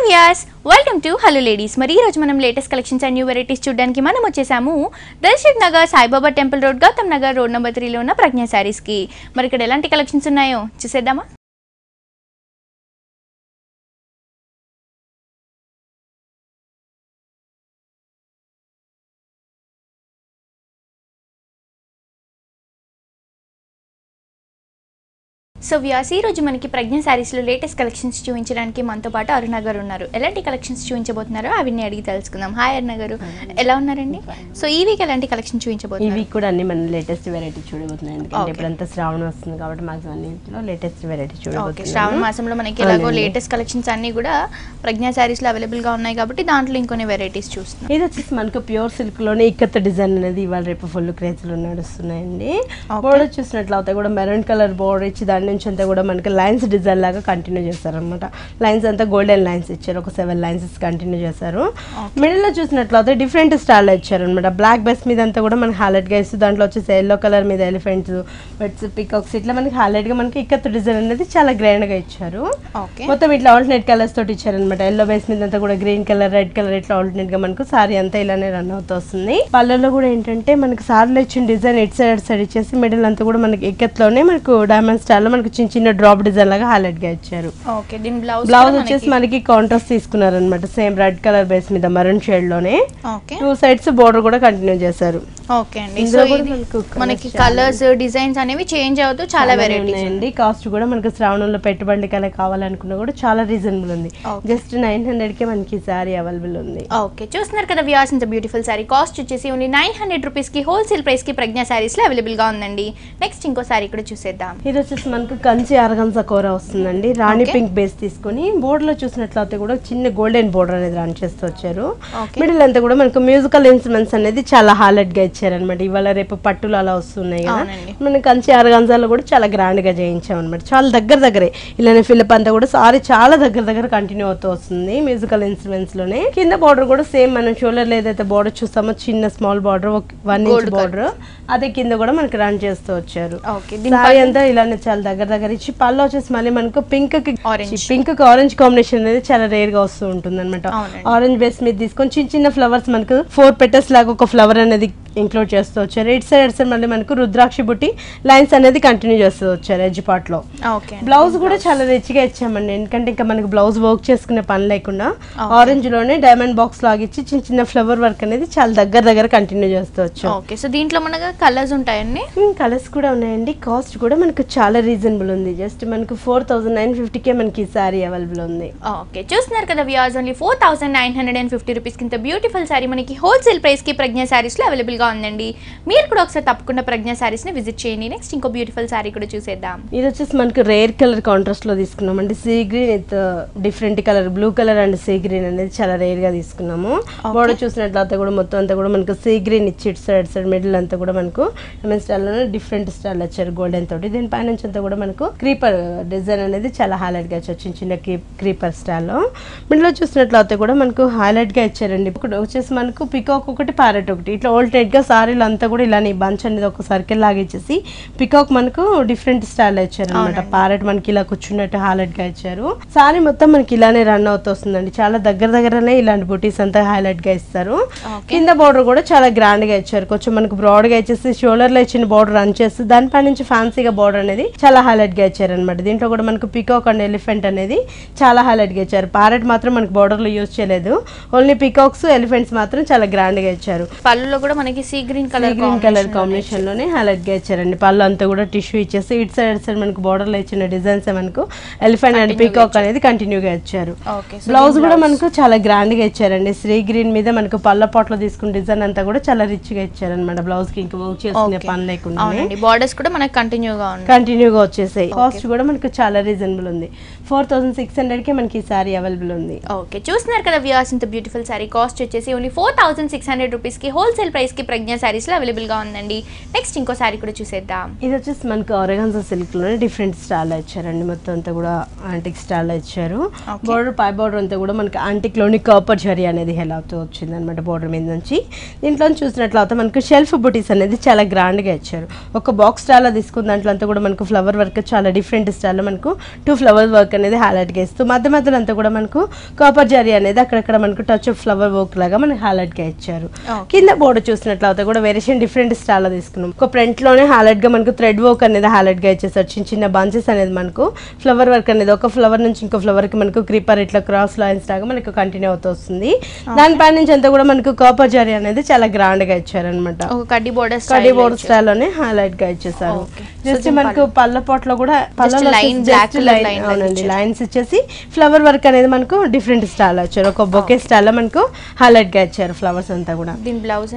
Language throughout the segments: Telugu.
Hi Vyas, welcome to hello ladies. మరి ఈ రోజు మనం latest collections and new varieties చూడడానికి మనం వచ్చేసాము Darshak Nagar Saibaba temple road, Gautam Nagar road number 3 లో ఉన్న ప్రజ్ఞ శారీస్ కి. మరి ఇక్కడ ఎలాంటి కలెక్షన్స్ ఉన్నాయో చూసేద్దామా? సో వ్యాస్, ఈ రోజు మనకి ప్రజ్ఞ శారీస్ లో లేటెస్ట్ కలెక్షన్స్ చూపించడానికి మనతో పాటు అరుణ గారు ఉన్నారు. ఎలాంటి కలెక్షన్స్ చూపించబోతున్నారో అవన్నీ అడిగి తెలుసుకుందాం. హాయ్ అరుణ గారు, ఎలా ఉన్నారండి? సో ఈ వీక్ ఎలాంటి కలెక్షన్ చూపించబోతున్నారు? ఈ వీక్ కూడా అన్ని మన లేటెస్ట్ వెరైటీ చూడబోతున్నాం. ఎందుకంటే ఇప్పుడంతా శ్రావణ వస్తుంది కాబట్టి మాకు అన్నింటిలో లేటెస్ట్ వెరైటీ చూడబోతున్నాం. శ్రావణ మాసంలో మనకి ఎలాగో లేటెస్ట్ కలెక్షన్స్ అన్ని కూడా ప్రజ్ఞ శారీస్ లో అవైలబుల్ గా ఉన్నాయి కాబట్టి దాంట్లో ఇంకొన్ని వెరైటీస్ చూస్తున్నాం. ఇది వచ్చేసి మనకు ప్యూర్ సిల్క్ లోనే ఇక్కత్ డిజైన్ అనేది ఇవాళ రేపు ఫుల్ క్రేజ్ లో నడుస్తున్నాయండి. బోర్డర్ చూసినట్లయితే కూడా మెరూన్ కలర్ బోర్డర్ ఇచ్చి దాని నుంచి అంతా కూడా మనకి లైన్స్ డిజైన్ లాగా కంటిన్యూ చేశారనమాట. లైన్స్ అంతా గోల్డెన్ లైన్స్ ఇచ్చారు, ఒక 7 లైన్స్ కంటిన్యూ చేశారు. మిడిల్ లో చూసినట్లయితే డిఫరెంట్ స్టైల్ ఇచ్చారు అనమాట. బ్లాక్ బేస్ మీద అంతా కూడా మనకి హైలైట్ గా ఇస్తుంది. దాంట్లో వచ్చేసి ఎల్లో కలర్ మీద ఎలిఫెంట్స్, బర్డ్స్, పికాక్స్ ఇట్లా మనకి హైలైట్ గా మనకి ఇక్కత్ డిజైన్ అనేది చాలా గ్రాండ్ గా ఇచ్చారు. మొత్తం ఇట్లా ఆల్టర్నేట్ కలర్స్ తోటి ఇచ్చారు అనమాట. ఎల్లో బేస్ మీద అంతా కూడా గ్రీన్ కలర్, రెడ్ కలర్ ఇట్లా ఆల్టర్నేట్ గా మనకు సారీ అంతా ఇలానే రన్ అవుతూ వస్తుంది. పళ్ళలో కూడా ఏంటంటే మనకి సారీలో ఇచ్చిన డిజైన్ ఇటు సైడ్ ఇచ్చేసి మిడిల్ అంతా కూడా మనకి ఇక్కత్ లోనే మనకు డైమండ్ స్టైల్ లో మనకి చిన్న చిన్న డ్రాప్ డిజైన్ లాగా హైలైట్ గా ఇచ్చారు. బ్లౌజ్ వచ్చేసి మనకి కాంట్రాస్ట్ తీసుకున్నారు అనమాట. సేమ్ రెడ్ కలర్ బేస్ మీద మరూన్ షేడ్ లోనే 2 సైడ్స్ బోర్డర్ కూడా కంటిన్యూ చేశారు. ఓకే అండి. సో మనకి కలర్స్, డిజైన్స్ అనేవి చేంజ్ అవుతూ చాలా వెరైటీస్ అండి. కాస్ట్ కూడా మనకి శ్రావణంలో పెట్టుబడి కల కావాలనుకున్నా కూడా చాలా రీజనబుల్ ఉంది. జస్ట్ 900 కే మనకి సారీ అవైలబుల్ ఉంది. ఓకే, చూస్తున్నారు కదా వ్యూయర్స్, ఇంత బ్యూటిఫుల్ సారీ కాస్ట్ వచ్చేసి ఓన్లీ 900 రూపీస్ కి హోల్సేల్ ప్రైస్ కి ప్రజ్ఞ సారీస్ లో అవైలబుల్ గా ఉందండి. నెక్స్ట్ ఇంకో సారీ కూడా చూసేద్దాం. ఇది వచ్చేసి మనకు కంచి ఆర్గన్జా కోర వస్తుందండి. రాణి పింక్ బేస్ తీసుకుని బోర్డర్ లో చూసినట్లయితే కూడా చిన్న గోల్డెన్ బోర్డర్ అనేది రన్ చేస్తూ వచ్చారు. మిడిల్ అంతా కూడా మనకు మ్యూజికల్ ఇన్స్ట్రుమెంట్స్ అనేది చాలా హైలైట్ గా ఇచ్చారు అనమాట. ఇవాళ రేపు పట్టులు అలా వస్తున్నాయి కదా, మన కంచి ఆర్గన్జాలో కూడా చాలా గ్రాండ్ గా చేయించాం అనమాట. చాలా దగ్గరే ఇలానే ఫిల్ప్ అంతా కూడా సారీ చాలా దగ్గర కంటిన్యూ అవుతూ వస్తుంది మ్యూజికల్ ఇన్స్ట్రుమెంట్స్ లోనే. కింద బోర్డర్ కూడా సేమ్ మనం షోల్డర్ లో ఏదైతే బోర్డర్ చూస్తామో చిన్న స్మాల్ బోర్డర్ 1 ఇంచ్ బోర్డర్ అదే కింద కూడా మనకి రన్ చేస్తూ వచ్చారు. సారీ అంతా ఇలానే చాలా దగ్గర ఇచ్చి పళ్ళు వచ్చేసి మళ్ళీ మనకు పింక్ కి ఆరెంజ్ కాంబినేషన్ అనేది చాలా రేర్ గా వస్తూ ఉంటుంది అనమాట. ఆరెంజ్ బేస్ మీద తీసుకొని చిన్న ఫ్లవర్స్ మనకు 4 పెటల్స్ లాగా ఒక ఫ్లవర్ అనేది ఇంక్లూడ్ చేస్తూ వచ్చారు. ఇటు సైడ్ మళ్ళీ మనకు రుద్రాక్షి బుట్టి లైన్స్ అనేది కంటిన్యూ చేస్తూ వచ్చారు ఎడ్జ్ పార్ట్ లో. బ్లౌజ్ కూడా చాలా రిచ్ గా ఇచ్చామండి. ఎందుకంటే ఇంకా మనకి బ్లౌజ్ వర్క్ చేసుకునే పని లేకుండా ఆరెంజ్ లోనే డైమండ్ బాక్స్ లాగా ఇచ్చి చిన్న ఫ్లవర్ వర్క్ అనేది చాలా దగ్గర కంటిన్యూ చేస్తూ వచ్చాం. ఓకే, సో దీంట్లో మనకు కలర్స్ ఉంటాయండి. కలర్స్ కూడా ఉన్నాయండి. కాస్ట్ కూడా మనకు చాలా రీజనబుల్ ఉంది. జస్ట్ మనకు 4950 కే మనకి సారీ అవైలబుల్ ఉంది. ఓకే, చూస్తున్నారు కదా వ్యూయర్స్, ఓన్లీ 4950 రూపీస్ కింద బ్యూటిఫుల్ సారీ మనకి హోల్సేల్ ప్రైస్ కి ప్రజ్ఞ సారీస్ లో అవైలబుల్ గా ఉందండి. మీరు కూడా ఒకసారి తప్పకుండా ప్రజ్ఞ సారీస్ ని విజిట్ చేయండి. నెక్స్ట్ ఇంకో బ్యూటిఫుల్ సారీ కూడా చూసేద్దాం. ఇది వచ్చేసి మనకు రేర్ కలర్ కాంట్రాస్ట్ లో తీసుకున్నామండి. Sea green with different colour, blue colour and sea green అనేది చాలా రేర్ గా తీసుకున్నాము. బోర్డర్ చూసినట్లయితే కూడా మొత్తం అంతా కూడా మనకు సీ గ్రీన్ ఇచ్చి ఇటు సైడ్ మిడిల్ అంతా కూడా మనకు స్టైల్ లో డిఫరెంట్ స్టైల్ వచ్చారు గోల్డెన్ తోటి. దీని పైన అంతా కూడా మనకు క్రీపర్ డిజైన్ అనేది చాలా హైలైట్ గా ఇచ్చారు, చిన్న క్రీపర్ స్టైల్లో. మిడిల్ లో చూసినట్లయితే కూడా మనకు హైలైట్ గా ఇచ్చారండి. ఇప్పుడు వచ్చేసి మనకు పికాక్ ఒకటి, ప్యారెట్ ఒకటి ఇట్లా ఆల్టర్నేట్ గా సారీలు అంతా కూడా ఇలానే బంచ్ అనేది ఒక సర్కిల్ లాగా ఇచ్చేసి పికాక్ మనకు డిఫరెంట్ స్టైల్ ఇచ్చారు అనమాట. ప్యారెట్ మనకి ఇలా కూర్చున్నట్టు హైలైట్ గా ఇచ్చారు. సారీ మొత్తం మనకి ఇలానే రన్ అవుతూ వస్తుందండి. చాలా దగ్గరనే ఇలాంటి బుటీస్ అంతా హైలైట్ గా ఇస్తారు. కింద బోర్డర్ కూడా చాలా గ్రాండ్ గా ఇచ్చారు. కొంచెం మనకు బ్రాడ్ గా ఇచ్చేసి షోల్డర్ లో ఇచ్చిన బోర్డర్ రన్ చేసి దానిపై నుంచి ఫ్యాన్సీగా బోర్డర్ అనేది చాలా హైలైట్ గా ఇచ్చారు అనమాట. దీంట్లో కూడా మనకు పికాక్ అండ్ ఎలిఫెంట్ అనేది చాలా హైలైట్ గా ఇచ్చారు. ప్యారెట్ మాత్రం మనకి బోర్డర్ లో యూజ్ చేయలేదు, ఓన్లీ పికాక్స్, ఎలిఫెంట్స్ మాత్రం చాలా గ్రాండ్ గా ఇచ్చారు. పళ్ళులో కూడా మనకి సీ గ్రీన్ కలర్ కాంబినేషన్ లోనే హైలైట్ గా ఇచ్చారండి. పళ్ళు అంతా కూడా టిష్యూ ఇచ్చేసి ఇటు సైడ్ మనకు బోర్డర్ లో ఇచ్చిన డిజైన్స్ మనకు ఎలిఫెంట్ అండ్ పికాక్ అనేది కంటిన్యూ గా ఇచ్చారు. బ్లౌజ్ కూడా మనకు చాలా గ్రాండ్ గా ఇచ్చారండి. శ్రీ గ్రీన్ మీద మనకు పళ్ళ పాట్లో తీసుకున్న డిజైన్ అంతా కూడా చాలా రిచ్ గా ఇచ్చారు అనమాట. బ్లౌజ్ కి ఇంకా వర్క్ చేసుకునే పని లేకుండా బోర్డర్స్ కూడా మనకు కంటిన్యూగా వచ్చేసాయి. కాస్ట్ కూడా మనకు చాలా రీజనబుల్ ఉంది. 4600 కి మనకి సారీ అవైలబుల్ ఉంది. ఓకే, చూస్తున్నారు కదా వ్యూయర్స్, ఇంత బ్యూటిఫుల్ సారీ కాస్ట్ వచ్చేసి ఓన్లీ 4600 రూపీస్ కి హోల్సేల్ ప్రైస్ కి ప్రజ్ఞా సారీస్ లో అవైలబుల్ గా ఉందండి. నెక్స్ట్ ఇంకో సారీ కూడా చూసేద్దాం. ఇది వచ్చేసి మనకు ఆర్గాన్జా సిల్క్ లోనే డిఫరెంట్ స్టైల్ ఇచ్చారండి. మొత్తం అంతా కూడా యాంటిక్ స్టైల్ ఇచ్చారు. బోర్డర్ పై బోర్డర్ అంతా కూడా మనకి యాంటిక్ లోని కాపర్ జరీ అనేది హెలాతో వచ్చింది అనమాట బోర్డర్ మీద నుంచి. దీంట్లో చూసినట్లయితే మనకు షెల్ఫ్ బుటీస్ అనేది చాలా గ్రాండ్ గా ఇచ్చారు. ఒక బాక్స్ స్టైల్ తీసుకున్న దాంట్లో అంతా కూడా మనకు ఫ్లవర్ వర్క్ చాలా డిఫరెంట్ స్టైల్ మనకు 2 ఫ్లవర్ వర్క్ అనేది హైలైట్ గా ఇస్తూ మధ్య మధ్యలో అంతా కూడా మనకు కాపర్ జరీ అనేది అక్కడక్కడ మనకు టచ్ ఆఫ్ ఫ్లవర్ వర్క్ లాగా మనకి హైలైట్ గా ఇచ్చారు. కింద బోర్డర్ చూసినట్లయితే కూడా వేరియేషన్ డిఫరెంట్ స్టైల్ తీసుకున్నాం. ఒక ఫ్రంట్ లోనే హైలైట్ గా మనకు థ్రెడ్ వర్క్ అనేది హైలైట్ గా ఇచ్చేసారు. చిన్న చిన్న బంచెస్ అనేది మనకు ఫ్లవర్ వర్క్ అనేది ఒక ఫ్లవర్ నుంచి ఇంకో ఫ్లవర్ కి మనకు క్రీపర్ ఇట్లా క్రాస్ లైన్స్ లాగా మనకు కంటిన్యూ అవుతూ వస్తుంది. దానిపై నుంచి అంతా కూడా మనకు కాపర్ జరీ అనేది చాలా గ్రాండ్ గా ఇచ్చారనమాట. కడ్డీ బోర్డర్ స్టైల్ లోనే హైలైట్ గా ఇచ్చేసారు. జస్ట్ మనకు పళ్ళ పాట్లో కూడా లైన్స్ ఇచ్చేసి ఫ్లవర్ వర్క్ అనేది మనకు డిఫరెంట్ స్టైల్ వచ్చారు. ఒక బొకే స్టైల్ లో మనకు హైలైట్ గా ఇచ్చారు ఫ్లవర్స్ అంతా కూడా.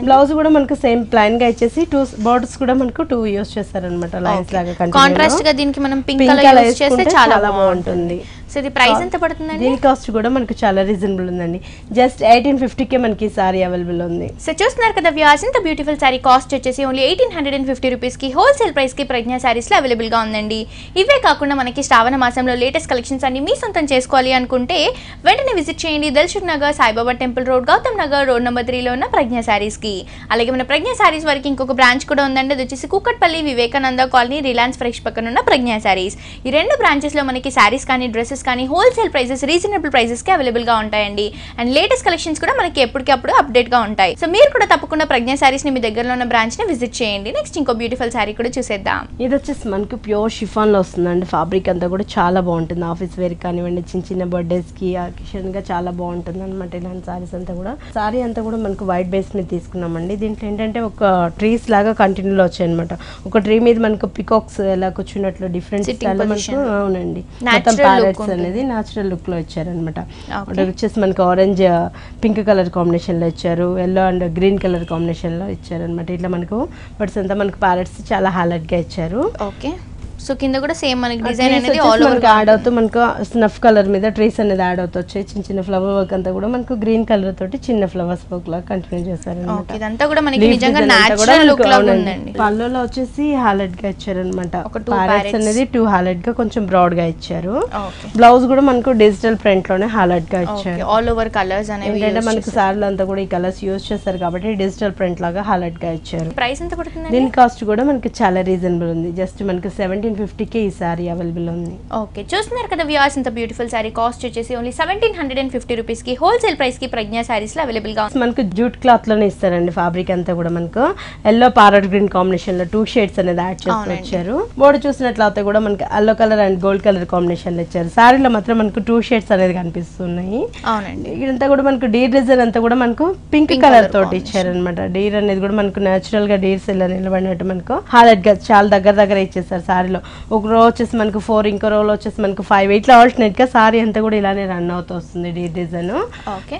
బ్లౌజ్ కూడా మనకు సేమ్ ప్లైన్ గా ఇచ్చేసి 2 బోర్డర్స్ కూడా మనకు 2 యూస్ చేస్తారనమాట. లైన్స్ లాగా కాంట్రాస్ట్ గా దీనికి మనం పింక్ కలర్ యూస్ చేస్తే చాలా బాగుంటుంది. సో ఇది ప్రైస్ ఎంత పడుతుందండి? దీని కాస్ట్ కూడా మనకు చాలా రీజనబుల్ ఉందండి. జస్ట్ 1850 కే మనకి సారీ అవైలబుల్ ఉంది. సో చూస్తున్నారు కదా వ్యూవర్స్, ఇంత బ్యూటిఫుల్ సారీ కాస్ట్ వచ్చేసి ఓన్లీ 1850 రూపీస్ కి హోల్సేల్ ప్రైస్ కి ప్రజ్ఞా సారీస్ లో అవైలబుల్ గా ఉందండి. ఇవే కాకుండా మనకి శ్రావణ మాసంలో లేటెస్ట్ కలెక్షన్స్ అన్ని మీ సొంతం చేసుకోవాలి అనుకుంటే వెంటనే విజిట్ చేయండి Dilsukhnagar Saibaba temple road Gautam Nagar road number 3 లో ఉన్న ప్రజ్ఞా సారీస్ కి. అలాగే మన ప్రజ్ఞా సారీస్ వరకు ఇంకొక బ్రాంచ్ కూడా ఉందండి. అది వచ్చేసి Kukatpally Vivekananda colony Reliance fresh పక్కన ఉన్న ప్రజ్ఞా సారీస్. ఈ 2 బ్రాంచెస్ లో మనకి సారీస్ కానీ డ్రెస్సెస్ కానీ హోల్సేల్ ప్రైసెస్ రీజనబుల్ ప్రైసెస్ కి అవైలబుల్ గా ఉంటాయండి. అండ్ లేటెస్ట్ కలెక్షన్స్ కూడా మనకి ఎప్పటికప్పుడు అప్డేట్ గా ఉంటాయి. సో మీరు కూడా తప్పకుండా ప్రజ్ఞా సారీస్ ని మీ దగ్గరలో ఉన్న బ్రాంచ్ ని విజిట్ చేయండి. నెక్స్ట్ ఇంకో బ్యూటిఫుల్ సారీ కూడా చూసేద్దాం. ఇది వచ్చేసి మనకు ప్యూర్ షిఫాన్ లో వస్తుందండి. ఫ్యాబ్రిక్ అంతా కూడా చాలా బాగుంటుంది. ఆఫీస్ వేర్ కానివ్వండి, చిన్న చిన్న బర్త్డేస్ కి అకేషన్ గా చాలా బాగుంటుంది అనమాట. ఇలాంటి సారీస్ అంతా కూడా సారీ అంతా కూడా మనకు వైట్ బేస్ మీద తీసుకున్నామండి. దీంట్లో ఏంటంటే ఒక ట్రీస్ లాగా కంటిన్యూ లో వచ్చాయి అనమాట. ఒక ట్రీ మీద మనకు పికాక్స్ ఎలా కూర్చున్నట్లు డిఫరెంట్ స్టైల్ మనకు అవునండి. మొత్తం ప్యారెట్స్ అనేది న్యాచురల్ లుక్ లో ఇచ్చారనమాట. వచ్చేసి మనకు ఆరెంజ్ పింక్ కలర్ కాంబినేషన్ లో ఇచ్చారు. Yellow and green colour combination లో ఇచ్చారనమాట. ఇట్లా మనకు బట్స్ అంతా మనకు ప్యారెట్స్ చాలా హైలైట్ గా ఇచ్చారు. ఓకే, సో కింద కూడా సేమ్ మనకి డిజైన్ అనేది ఆల్ ఓవర్ యాడ్ అవుతూ మనకు స్నఫ్ కలర్ మీద ట్రీస్ అనేది యాడ్ అవుతూ వచ్చాయి. చిన్న చిన్న ఫ్లవర్ వర్క్ అంతా కూడా మనకు గ్రీన్ కలర్ తోటి చిన్న ఫ్లవర్స్ వర్క్ లాగా కంటిన్యూ చేశారన్నమాట. ఇదంతా కూడా మనకి నిజంగా నేచురల్ లుక్ లాగా ఉందండి. పళ్ళులో వచ్చేసి హైలైట్ గా ఇచ్చారన్నమాట. ప్యారెట్స్ అనేది 2 హైలైట్ గా కొంచెం బ్రాడ్ గా ఇచ్చారు. బ్లౌజ్ కూడా మనకు డిజిటల్ ప్రింట్ లోనే హైలైట్ గా ఇచ్చారు. ఆల్ ఓవర్ కలర్స్ అనేవి ఏంటంటే మనకు సారీలో అంతా కూడా ఈ కలర్స్ యూస్ చేస్తారు కాబట్టి డిజిటల్ ప్రింట్ లాగా హైలైట్ గా ఇచ్చారు. ప్రైస్ ఎంత పడుతుంది? దీని కాస్ట్ కూడా మనకి చాలా రీజనబుల్ ఉంది. జస్ట్ మనకి 1750 కి ఈ సారీ అవైలబుల్ ఉంది. ఓకే, చూస్తున్నారు కదా వ్యూవర్స్, ఇంత బ్యూటిఫుల్ సారీ కాస్ట్ వచ్చేసి ఓన్లీ 1750 రూపీస్ కి హోల్సేల్ ప్రైస్ కి ప్రజ్ఞా సారీస్ లో అవైలబుల్ గా ఉంది. మనకు జూట్ క్లాత్ లోనే ఇస్తారండి. ఫ్యాబ్రిక్ అంతా కూడా మనకు ఎల్లో ప్యారెట్ గ్రీన్ కాంబినేషన్ లో 2 షేడ్స్ అనేది యాడ్ చేసి వచ్చారు. బోర్డర్ చూసినట్లయితే కూడా మనకి yellow colour and gold colour combination లో ఇచ్చారు. సారీలో మాత్రం మనకు 2 షేడ్స్ అనేది కనిపిస్తున్నాయి. అవునండి, ఇదంతా కూడా మనకు డీర్ డిజైన్ అంతా కూడా మనకు పింక్ కలర్ తోటి ఇచ్చారనమాట. డీర్ అనేది కూడా మనకు నేచురల్ గా డీర్స్ ఇలా నిలబడినట్టు మనకు హైలైట్ గా చాలా దగ్గర ఇచ్చేసారు. సారీలో ఒక రో వచ్చేసి మనకు 4, ఇంకో రోలో వచ్చేసి మనకు 5. ఇట్లా ఆల్టర్నేట్ గా సారీ అంతా కూడా ఇలానే రన్ అవుతూ వస్తుంది. డీ డిజైన్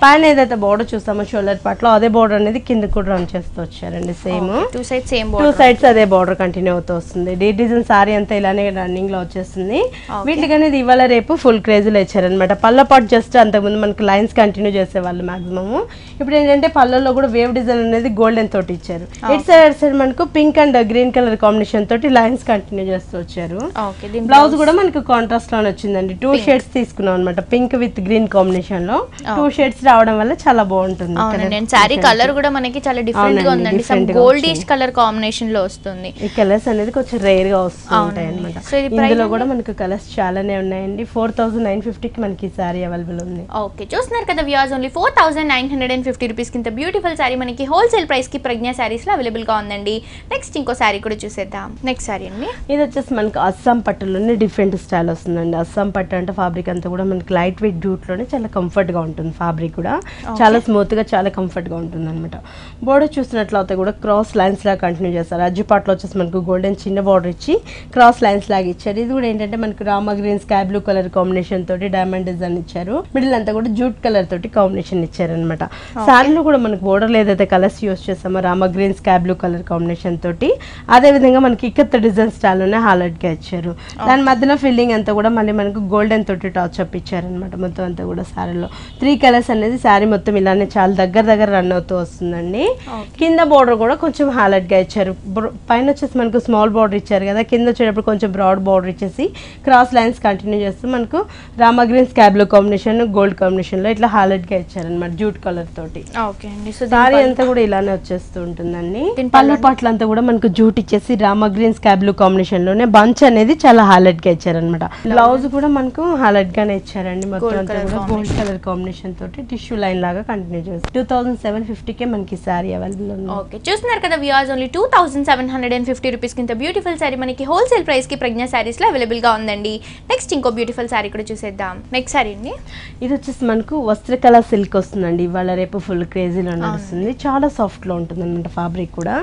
పైన ఏదైతే బోర్డర్ చూస్తామో షోల్డర్ పార్ట్ లో అదే బోర్డర్ అనేది కింద కూడా రన్ చేస్తూ వచ్చారండి. సేమ్ 2 సైడ్స్ అదే బోర్డర్ కంటిన్యూ అవుతూ వస్తుంది. డీ డిజైన్ సారీ అంతా ఇలానే రన్నింగ్ లో వచ్చేస్తుంది. వీటికి అనేది ఇవాళ రేపు ఫుల్ క్రేజ్ లో ఇచ్చారనమాట. పళ్ళ పాటు జస్ట్ అంతకుముందు మనకు లైన్స్ కంటిన్యూ చేసేవాళ్ళు మాక్సిమం. ఇప్పుడు ఏంటంటే పళ్ళల్లో కూడా వేవ్ డిజైన్ అనేది గోల్డెన్ తోటి ఇచ్చారు. ఇటు సైడ్ మనకు pink and green colour combination తోటి లైన్స్ కంటిన్యూ చేస్తూ వచ్చారు. బ్లౌజ్ కూడా మనకు కాంట్రాస్ట్ లో వచ్చిందండి. 2 షేడ్స్ తీసుకున్నాం అనమాట. పింక్ విత్ గ్రీన్ కాంబినేషన్ లో 2 షేడ్స్ రావడం వల్ల చాలా బాగుంటుంది. సారీ కలర్ కూడా మనకి చాలా డిఫరెంట్ గా ఉందండి. సమ్ గోల్డిష్ కలర్ కాంబినేషన్ లో వస్తుంది. ఈ కలర్స్ అనేది కొంచెం రేర్ గా వస్తుంటాయి అనమాట. ఇందులో కూడా మనకు కలర్స్ చాలానే ఉన్నాయండి. 4950 కి మనకి సారీ అవైలబుల్ ఉంది. ఓకే, చూస్తున్నారు కదా వ్యూవర్స్, ఓన్లీ 4950 రూపీస్ కింద బ్యూటిఫుల్ సారీ మనకి హోల్సేల్ ప్రైస్ కి ప్రజ్ఞా సారీస్ లో అవైలబుల్ గా ఉందండి. నెక్స్ట్ ఇంకో సారీ కూడా చూసేద్దాం. నెక్స్ట్ సారీ అండి, ఇది వచ్చేసి మనకు అస్సాం పట్టులోనే డిఫరెంట్ స్టైల్ వస్తుందండి. అస్సాం పట్టు అంటే ఫ్యాబ్రిక్ అంతా కూడా మనకి లైట్ వెయిట్ జూట్ లోనే చాలా కంఫర్ట్ గా ఉంటుంది. ఫ్యాబ్రిక్ కూడా చాలా స్మూత్ గా చాలా కంఫర్ట్ గా ఉంటుంది అనమాట. బోర్డర్ చూసినట్లయితే కూడా క్రాస్ లైన్స్ లాగా కంటిన్యూ చేస్తారు. అజ్జు పాటలో వచ్చేసి మనకు గోల్డెన్ చిన్న బోర్డర్ ఇచ్చి క్రాస్ లైన్స్ లాగా ఇచ్చారు. ఇది కూడా ఏంటంటే మనకు Rama green sky blue colour combination తోటి డైమండ్ డిజైన్ ఇచ్చారు. మిడిల్ అంతా కూడా జూట్ కలర్ తోటి కాంబినేషన్ ఇచ్చారు అనమాట. శారీలో కూడా మనకు బోర్డర్ ఏదైతే కలర్స్ యూస్ చేస్తామో Rama green sky blue colour combination తోటి అదే విధంగా మనకి ఇక్కత్ డిజైన్ స్టైల్ లోనే హైలైట్ హైలైట్ గా ఇచ్చారు. దాని మధ్యలో ఫిల్లింగ్ అంతా కూడా మళ్ళీ మనకు గోల్డెన్ తోటి టాచ్ అప్ ఇచ్చారనమాట. మొత్తం అంతా కూడా శారీలో 3 కలర్స్ అనేది శారీ మొత్తం ఇలానే చాలా దగ్గర రన్ అవుతూ వస్తుందండి. కింద బోర్డర్ కూడా కొంచెం హైలైట్ గా ఇచ్చారు. పైన వచ్చేసి మనకు స్మాల్ బోర్డర్ ఇచ్చారు కదా, కింద వచ్చేటప్పుడు కొంచెం బ్రాడ్ బోర్డర్ ఇచ్చేసి క్రాస్ లైన్స్ కంటిన్యూ చేస్తూ మనకు Rama green sky blue combination gold combination లో ఇట్లా హైలైట్ గా ఇచ్చారనమాట జూట్ కలర్ తోటి. సారీ అంతా కూడా ఇలానే వచ్చేస్తూ ఉంటుందండి. పళ్ళు పట్ల అంతా కూడా మనకు జూట్ ఇచ్చేసి Rama green sky blue combination లోనే బంచ్ అనేది చాలా హైలైట్ గా ఇచ్చారనమాట. బ్లౌజ్ కూడా మనకు హైలైట్ గానే ఇచ్చారండి. మొత్తం అంతా కూడా గోల్డ్ కలర్ కాంబినేషన్ తోటి టిష్యూ లైన్ లాగా కంటిన్యూ చేస్తారు. 2750 కే మనకి సారీ అవైలబుల్ ఉంది. ఓకే, చూస్తున్నారు కదా వ్యూవర్స్, ఓన్లీ 2750 రూపీస్ కింద బ్యూటిఫుల్ సారీ మనకి హోల్సేల్ ప్రైస్ కి ప్రజ్ఞా సారీస్ లో అవైలబుల్ గా ఉందండి. నెక్స్ట్ ఇంకో బ్యూటిఫుల్ సారీ కూడా చూసేద్దాం. నెక్స్ట్ సారీ అండి, ఇది వచ్చేసి మనకు వస్త్రకళ సిల్క్ వస్తుందండి. ఇవాళ రేపు ఫుల్ క్రేజీలో నడుస్తుంది. చాలా సాఫ్ట్ లో ఉంటుంది అనమాట. ఫ్యాబ్రిక్ కూడా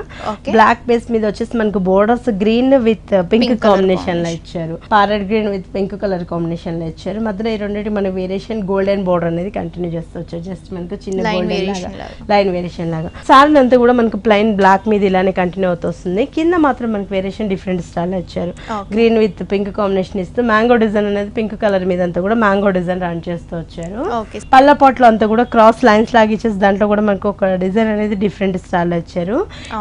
బ్లాక్ బేస్ మీద వచ్చేసి మనకు borders green with pink combination లో ఇచ్చారు. Parrot green with pink colour combination లో ఇచ్చారు. మధ్యలో ఈ రెండింటి మన వేరియేషన్ గోల్డెన్ బోర్డర్ అనేది కంటిన్యూ చేస్తూ వచ్చారు. జస్ట్ మనకు చిన్న లైన్ వేరియేషన్ లాగా. సారీ అంతా కూడా మనకు ప్లైన్ బ్లాక్ మీద ఇలానే కంటిన్యూ అవుతూ వస్తుంది. కింద మాత్రం మనకు వేరియేషన్ డిఫరెంట్ స్టైల్ ఇచ్చారు. గ్రీన్ విత్ పింక్ కాంబినేషన్ ఇస్తూ మ్యాంగో డిజైన్ అనేది పింక్ కలర్ మీద అంతా కూడా మ్యాంగో డిజైన్ రన్ చేస్తూ వచ్చారు. పళ్ళ పాట్లో అంతా కూడా క్రాస్ లైన్స్ లాగా ఇచ్చేసి దాంట్లో కూడా మనకు ఒక డిజైన్ అనేది డిఫరెంట్ స్టైల్ ఇచ్చారు.